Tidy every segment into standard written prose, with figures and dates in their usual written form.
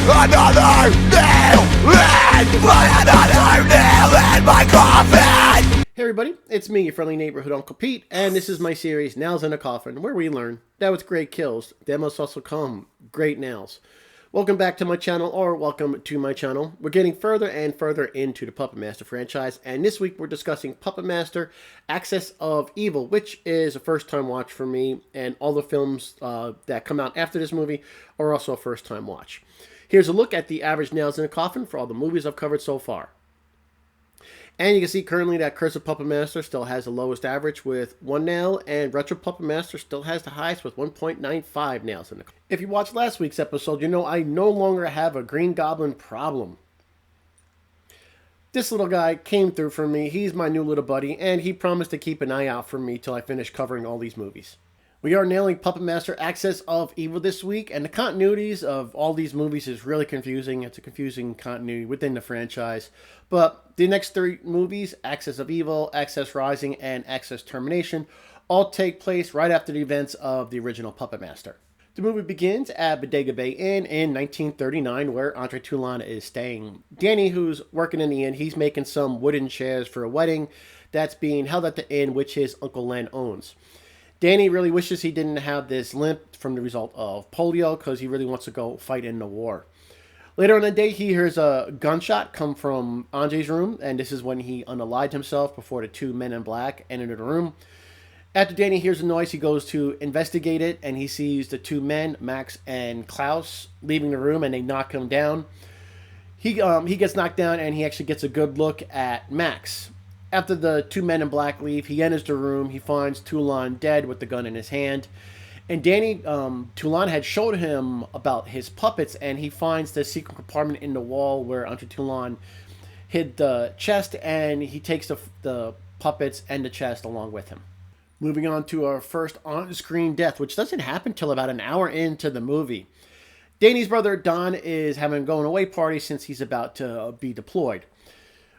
another nail in my coffin. Hey everybody, it's me, your friendly neighborhood Uncle Pete, and this is my series, Nails in a Coffin, where we learn that with great kills, there must also come great nails. Welcome back to my channel, or welcome to my channel. We're getting further and further into the Puppet Master franchise, and this week we're discussing Puppet Master Axis of Evil, which is a first-time watch for me, and all the films that come out after this movie are also a first-time watch. Here's a look at the average nails in a coffin for all the movies I've covered so far. And you can see currently that Curse of Puppet Master still has the lowest average with 1 nail, and Retro Puppet Master still has the highest with 1.95 nails in the coffin. If you watched last week's episode, you know I no longer have a Green Goblin problem. This little guy came through for me. He's my new little buddy, and he promised to keep an eye out for me till I finish covering all these movies. We are nailing Puppet Master Axis of Evil this week, and the continuities of all these movies is really confusing. It's a confusing continuity within the franchise. But the next 3 movies, Axis of Evil, Axis Rising, and Axis Termination, all take place right after the events of the original Puppet Master. The movie begins at Bodega Bay Inn in 1939, where Andre Toulon is staying. Danny, who's working in the inn, he's making some wooden chairs for a wedding that's being held at the inn, which his Uncle Len owns. Danny really wishes he didn't have this limp from the result of polio because he really wants to go fight in the war. Later on the day, he hears a gunshot come from Andre's room, and this is when he unalived himself before the 2 men in black entered the room. After Danny hears the noise, he goes to investigate it, and he sees the 2 men, Max and Klaus, leaving the room, and they knock him down. He gets knocked down, and he actually gets a good look at Max. After the 2 men in black leave, he enters the room. He finds Toulon dead with the gun in his hand. And Danny, Toulon had showed him about his puppets, and he finds the secret compartment in the wall where Andre Toulon hid the chest, and he takes the puppets and the chest along with him. Moving on to our first on-screen death, which doesn't happen till about an hour into the movie. Danny's brother, Don, is having a going-away party since he's about to be deployed.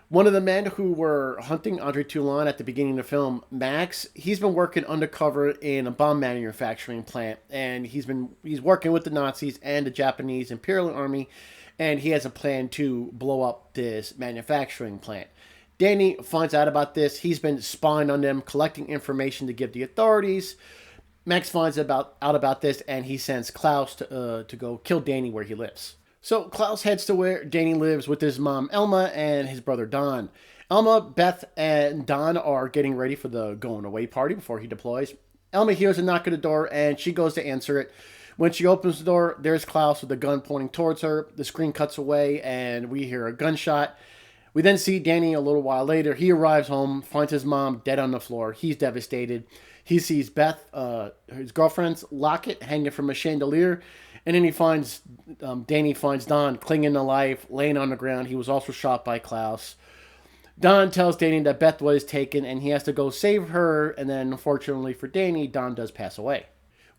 One of the men who were hunting Andre Toulon at the beginning of the film, Max, he's been working undercover in a bomb manufacturing plant, and he's working with the Nazis and the Japanese Imperial Army, and he has a plan to blow up this manufacturing plant. Danny finds out about this. He's been spying on them, collecting information to give the authorities. Max finds out about this, and he sends Klaus to go kill Danny where he lives. So Klaus heads to where Danny lives with his mom, Elma, and his brother, Don. Elma, Beth, and Don are getting ready for the going-away party before he deploys. Elma hears a knock at the door, and she goes to answer it. When she opens the door, there's Klaus with a gun pointing towards her. The screen cuts away, and we hear a gunshot. We then see Danny a little while later. He arrives home, finds his mom dead on the floor. He's devastated. He sees Beth, his girlfriend's locket, hanging from a chandelier. And then Danny finds Don clinging to life, laying on the ground. He was also shot by Klaus. Don tells Danny that Beth was taken and he has to go save her. And then, unfortunately for Danny, Don does pass away.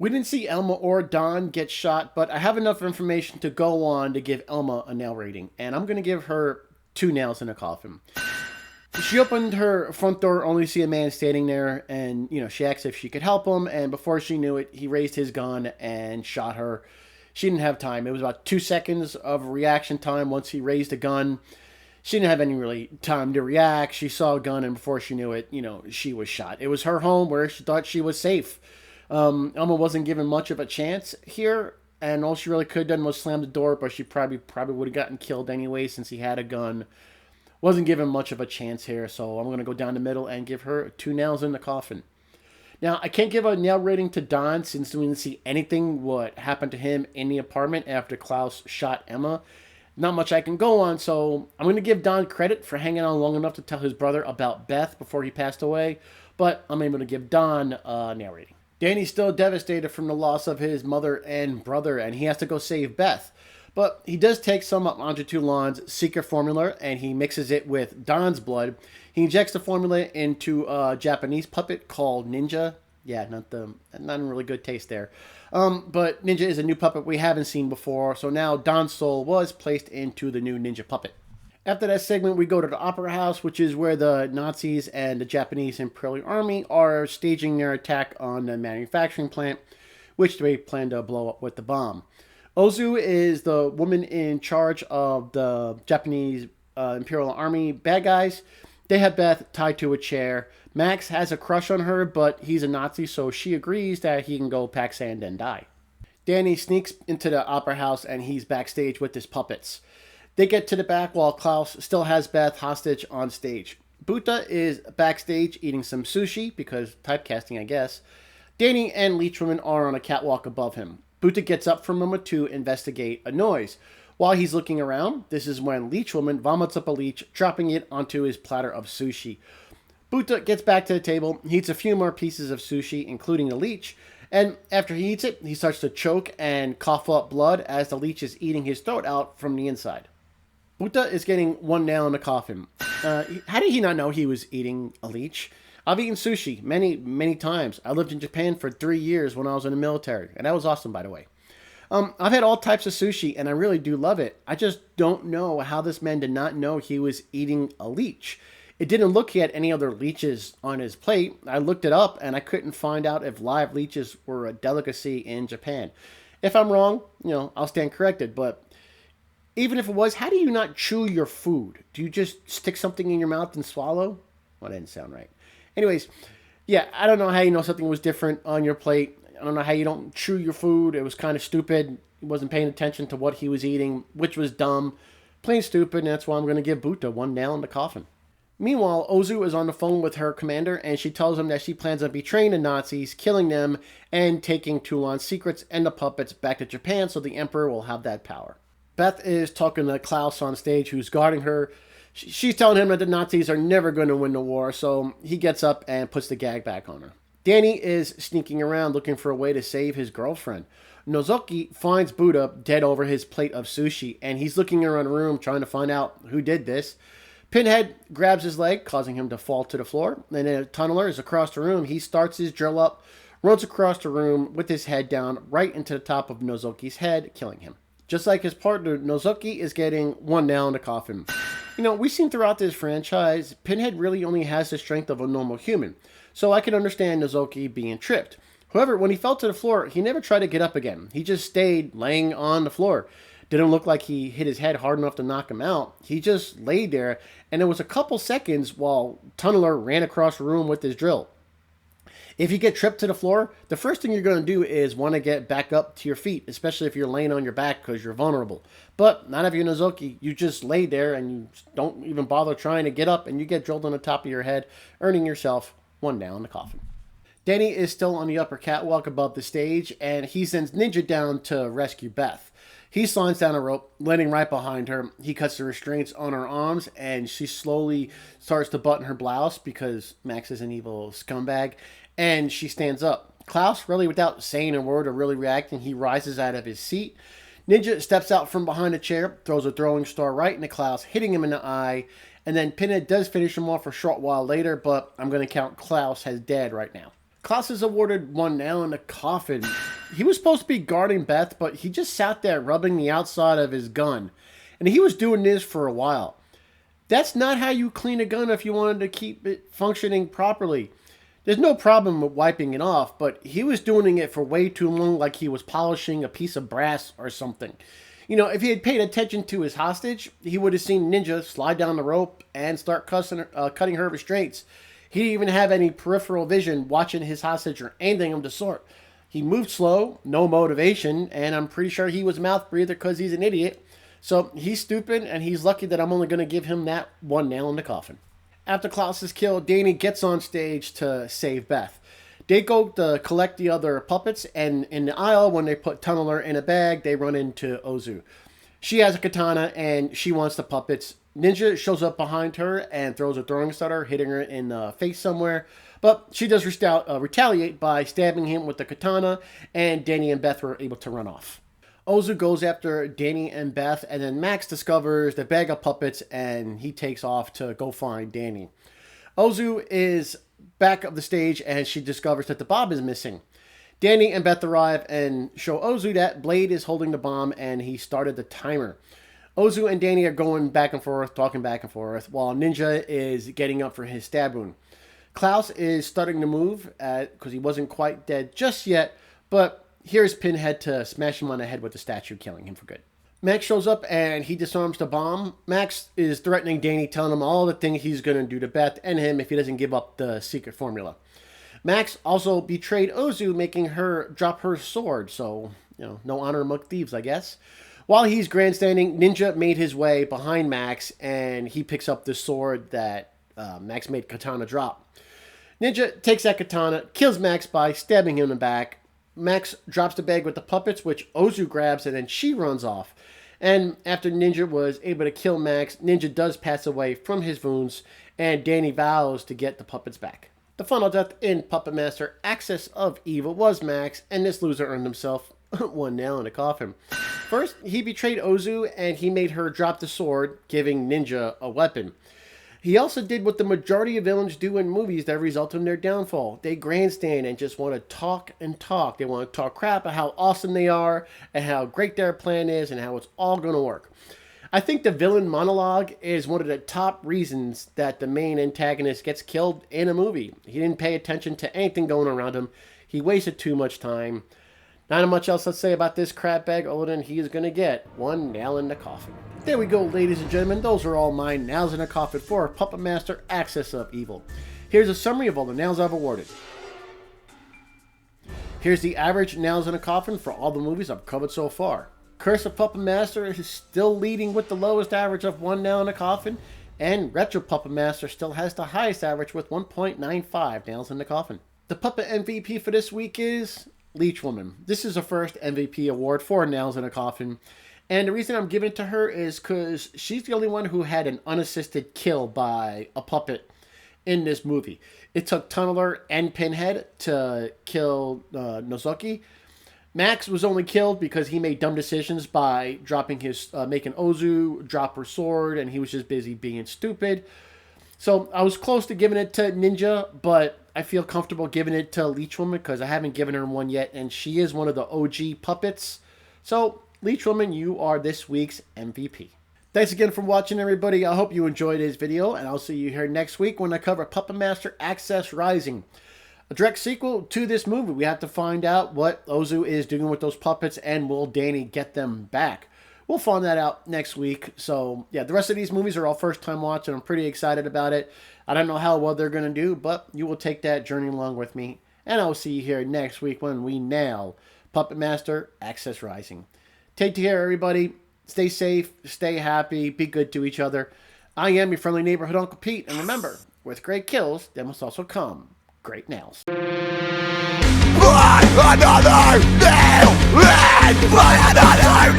We didn't see Elma or Don get shot, but I have enough information to go on to give Elma a nail rating. And I'm going to give her 2 nails in a coffin. She opened her front door, only to see a man standing there, and she asked if she could help him. And before she knew it, he raised his gun and shot her. She didn't have time. It was about 2 seconds of reaction time once he raised a gun. She didn't have any really time to react. She saw a gun, and before she knew it, she was shot. It was her home where she thought she was safe. Elma wasn't given much of a chance here, and all she really could have done was slam the door, but she probably would have gotten killed anyway since he had a gun. Wasn't given much of a chance here, so I'm going to go down the middle and give her 2 nails in the coffin. Now, I can't give a nail rating to Don since we didn't see anything what happened to him in the apartment after Klaus shot Emma. Not much I can go on, so I'm going to give Don credit for hanging on long enough to tell his brother about Beth before he passed away, but I'm able to give Don a nail rating. Danny's still devastated from the loss of his mother and brother, and he has to go save Beth. But he does take some of Andre Toulon's secret formula, and he mixes it with Don's blood. He injects the formula into a Japanese puppet called Ninja. Yeah, not in really good taste there. But Ninja is a new puppet we haven't seen before, so now Don's soul was placed into the new Ninja puppet. After that segment, we go to the Opera House, which is where the Nazis and the Japanese Imperial Army are staging their attack on the manufacturing plant, which they plan to blow up with the bomb. Ozu is the woman in charge of the Japanese Imperial Army bad guys. They have Beth tied to a chair. Max has a crush on her, but he's a Nazi, so she agrees that he can go pack sand and die. Danny sneaks into the opera house and he's backstage with his puppets. They get to the back while Klaus still has Beth hostage on stage. Buta is backstage eating some sushi, because typecasting, I guess. Danny and Leechwoman are on a catwalk above him. Buta gets up for a moment to investigate a noise. While he's looking around, this is when Leechwoman vomits up a leech, dropping it onto his platter of sushi. Buta gets back to the table, he eats a few more pieces of sushi, including the leech, and after he eats it, he starts to choke and cough up blood as the leech is eating his throat out from the inside. Buta is getting one nail in the coffin. How did he not know he was eating a leech? I've eaten sushi many, many times. I lived in Japan for 3 years when I was in the military, and that was awesome, by the way. I've had all types of sushi, and I really do love it. I just don't know how this man did not know he was eating a leech. It didn't look he had any other leeches on his plate. I looked it up, and I couldn't find out if live leeches were a delicacy in Japan. If I'm wrong, I'll stand corrected, but even if it was, how do you not chew your food? Do you just stick something in your mouth and swallow? Well, that didn't sound right. Anyways, yeah, I don't know how you know something was different on your plate. I don't know how you don't chew your food. It was kind of stupid. He wasn't paying attention to what he was eating, which was dumb. Plain stupid, and that's why I'm going to give Buta one nail in the coffin. Meanwhile, Ozu is on the phone with her commander, and she tells him that she plans on betraying the Nazis, killing them, and taking Toulon's secrets and the puppets back to Japan so the Emperor will have that power. Beth is talking to Klaus on stage, who's guarding her. She's telling him that the Nazis are never going to win the war, so he gets up and puts the gag back on her. Danny is sneaking around looking for a way to save his girlfriend. Nozoki finds Buta dead over his plate of sushi, and he's looking around the room trying to find out who did this. Pinhead grabs his leg, causing him to fall to the floor, and then a tunneler is across the room. He starts his drill up, runs across the room with his head down right into the top of Nozoki's head, killing him. Just like his partner, Nozoki is getting one nail in the coffin. We've seen throughout this franchise, Pinhead really only has the strength of a normal human, so I can understand Nozoki being tripped. However, when he fell to the floor, he never tried to get up again. He just stayed laying on the floor. Didn't look like he hit his head hard enough to knock him out. He just laid there, and it was a couple seconds while Tunneler ran across the room with his drill. If you get tripped to the floor, the first thing you're going to do is want to get back up to your feet, especially if you're laying on your back because you're vulnerable. But not if you're Nozoki. You just lay there and you don't even bother trying to get up, and you get drilled on the top of your head, earning yourself one nail in the coffin. Danny is still on the upper catwalk above the stage, and he sends Ninja down to rescue Beth. He slides down a rope, landing right behind her. He cuts the restraints on her arms, and she slowly starts to button her blouse because Max is an evil scumbag, and she stands up. Klaus, really without saying a word or really reacting, he rises out of his seat. Ninja steps out from behind a chair, throws a throwing star right into Klaus, hitting him in the eye, and then Pinhead does finish him off a short while later, but I'm going to count Klaus as dead right now. Klaus is awarded one nail in the coffin. He was supposed to be guarding Beth, but he just sat there rubbing the outside of his gun. And he was doing this for a while. That's not how you clean a gun if you wanted to keep it functioning properly. There's no problem with wiping it off, but he was doing it for way too long, like he was polishing a piece of brass or something. If he had paid attention to his hostage, he would have seen Ninja slide down the rope and start cutting her restraints. He didn't even have any peripheral vision watching his hostage or anything of the sort. He moved slow, no motivation, and I'm pretty sure he was a mouth breather because he's an idiot. So he's stupid, and he's lucky that I'm only going to give him that one nail in the coffin. After Klaus is killed, Danny gets on stage to save Beth. They go to collect the other puppets, and in the aisle, when they put Tunneler in a bag, they run into Ozu. She has a katana, and she wants the puppets. Ninja shows up behind her and throws a throwing star, hitting her in the face somewhere. But she does retaliate by stabbing him with the katana, and Danny and Beth were able to run off. Ozu goes after Danny and Beth, and then Max discovers the bag of puppets, and he takes off to go find Danny. Ozu is back of the stage, and she discovers that the bomb is missing. Danny and Beth arrive and show Ozu that Blade is holding the bomb, and he started the timer. Ozu and Danny are going back and forth, talking back and forth, while Ninja is getting up for his stab wound. Klaus is starting to move because he wasn't quite dead just yet, but Here's Pinhead to smash him on the head with the statue, killing him for good. Max shows up and he disarms the bomb. Max is threatening Danny, telling him all the things he's going to do to Beth and him if he doesn't give up the secret formula. Max also betrayed Ozu, making her drop her sword, so, no honor among thieves, I guess. While he's grandstanding, Ninja made his way behind Max, and he picks up the sword that Max made Katana drop. Ninja takes that katana, kills Max by stabbing him in the back. Max drops the bag with the puppets, which Ozu grabs, and then she runs off. And after Ninja was able to kill Max, Ninja does pass away from his wounds, and Danny vows to get the puppets back. The final death in Puppet Master Axis of Evil was Max, and this loser earned himself one nail in the coffin. First, he betrayed Ozu, and he made her drop the sword, giving Ninja a weapon. He also did what the majority of villains do in movies that result in their downfall. They grandstand and just want to talk and talk. They want to talk crap about how awesome they are and how great their plan is and how it's all going to work. I think the villain monologue is one of the top reasons that the main antagonist gets killed in a movie. He didn't pay attention to anything going around him. He wasted too much time. Not much else to say about this crap bag other than he is going to get one nail in the coffin. There we go, ladies and gentlemen. Those are all my nails in the coffin for Puppet Master Axis of Evil. Here's a summary of all the nails I've awarded. Here's the average nails in a coffin for all the movies I've covered so far. Curse of Puppet Master is still leading with the lowest average of one nail in a coffin, and Retro Puppet Master still has the highest average with 1.95 nails in the coffin. The Puppet MVP for this week is Leech Woman. This is the first MVP award for Nails in a Coffin, and the reason I'm giving it to her is because she's the only one who had an unassisted kill by a puppet in this movie. It took Tunneler and Pinhead to kill Nozuki. Max was only killed because he made dumb decisions by dropping making Ozu drop her sword, and he was just busy being stupid. So I was close to giving it to Ninja, but I feel comfortable giving it to Leech Woman because I haven't given her one yet, and she is one of the OG puppets. So, Leech Woman, you are this week's MVP. Thanks again for watching, everybody. I hope you enjoyed this video, and I'll see you here next week when I cover Puppet Master Axis Rising. A direct sequel to this movie. We have to find out what Ozu is doing with those puppets, and will Danny get them back? We'll find that out next week. So, yeah, the rest of these movies are all first-time watch, and I'm pretty excited about it. I don't know how well they're going to do, but you will take that journey along with me. And I'll see you here next week when we nail Puppet Master Axis Rising. Take care, everybody. Stay safe, stay happy, be good to each other. I am your friendly neighborhood Uncle Pete, and remember, with great kills, there must also come great nails. Another nail, and another